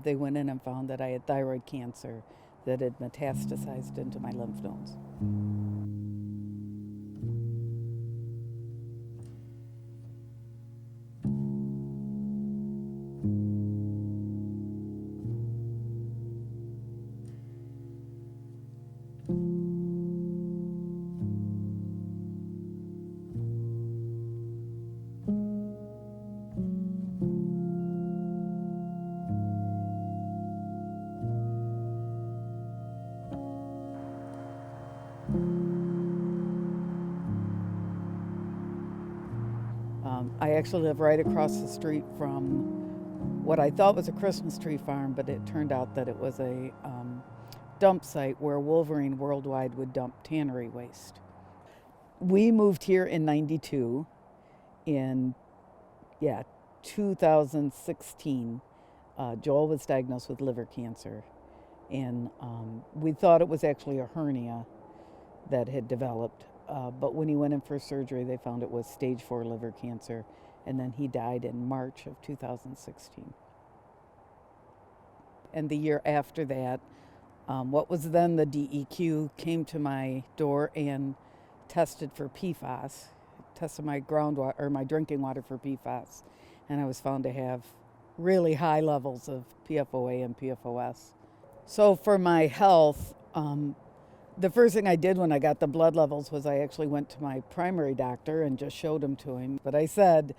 They went in and found that I had thyroid cancer that had metastasized into my lymph nodes. I actually live right across the street from what I thought was a Christmas tree farm, but it turned out that it was a dump site where Wolverine World Wide would dump tannery waste. We moved here in '92. In 2016, Joel was diagnosed with liver cancer, and we thought it was actually a hernia that had developed. But when he went in for surgery, they found it was stage 4 liver cancer, and then he died in March of 2016. And the year after that, what was then the DEQ came to my door and tested for PFAS, tested my groundwater or my drinking water for PFAS, and I was found to have really high levels of PFOA and PFOS. So for my health, the first thing I did when I got the blood levels was I actually went to my primary doctor and just showed them to him. But I said,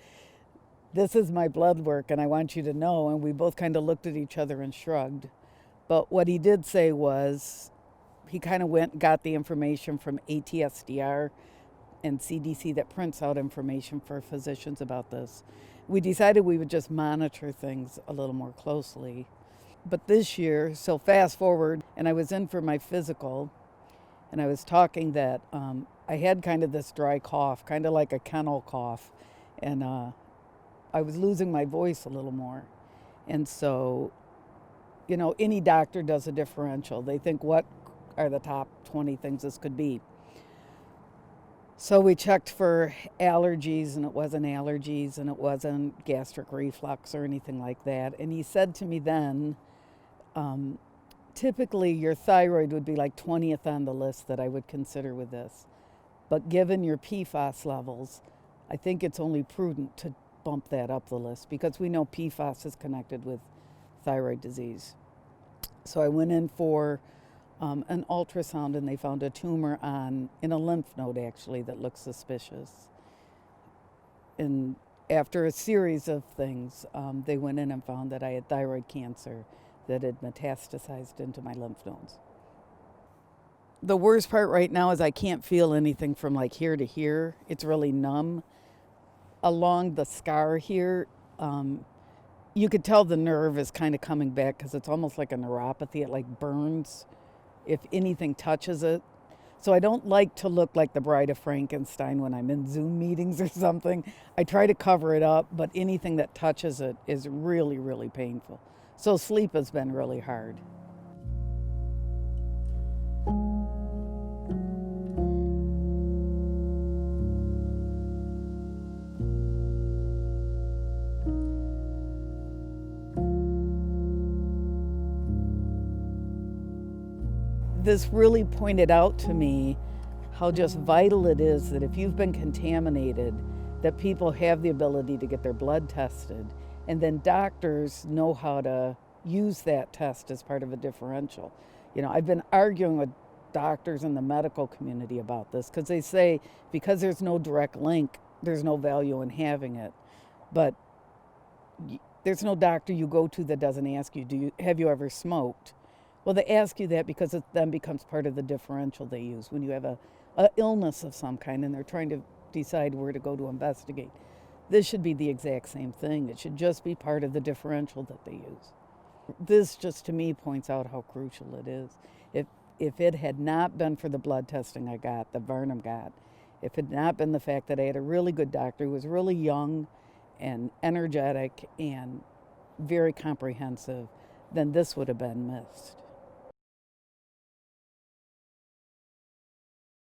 this is my blood work and I want you to know. And we both kind of looked at each other and shrugged. But what he did say was he kind of went and got the information from ATSDR and CDC that prints out information for physicians about this. We decided we would just monitor things a little more closely. But this year, so fast forward, and I was in for my physical, and I was talking that I had kind of this dry cough, kind of like a kennel cough, and I was losing my voice a little more. And so, any doctor does a differential. They think, what are the top 20 things this could be? So we checked for allergies, and it wasn't allergies, and it wasn't gastric reflux or anything like that. And he said to me then, typically your thyroid would be like 20th on the list that I would consider with this. But given your PFAS levels, I think it's only prudent to bump that up the list because we know PFAS is connected with thyroid disease. So I went in for an ultrasound and they found a tumor in a lymph node actually that looked suspicious. And after a series of things, they went in and found that I had thyroid cancer that had metastasized into my lymph nodes. The worst part right now is I can't feel anything from like here to here. It's really numb. Along the scar here, you could tell the nerve is kind of coming back because it's almost like a neuropathy. It like burns if anything touches it. So I don't like to look like the Bride of Frankenstein when I'm in Zoom meetings or something. I try to cover it up, but anything that touches it is really, really painful. So sleep has been really hard. This really pointed out to me how just vital it is that if you've been contaminated, that people have the ability to get their blood tested, and then doctors know how to use that test as part of a differential. I've been arguing with doctors in the medical community about this because they say because there's no direct link, there's no value in having it. But there's no doctor you go to that doesn't ask you, have you ever smoked? Well, they ask you that because it then becomes part of the differential they use when you have a illness of some kind and they're trying to decide where to go to investigate. This should be the exact same thing. It should just be part of the differential that they use. This just to me points out how crucial it is. If it had not been for the blood testing I got, that Varnum got, if it had not been the fact that I had a really good doctor who was really young and energetic and very comprehensive, then this would have been missed.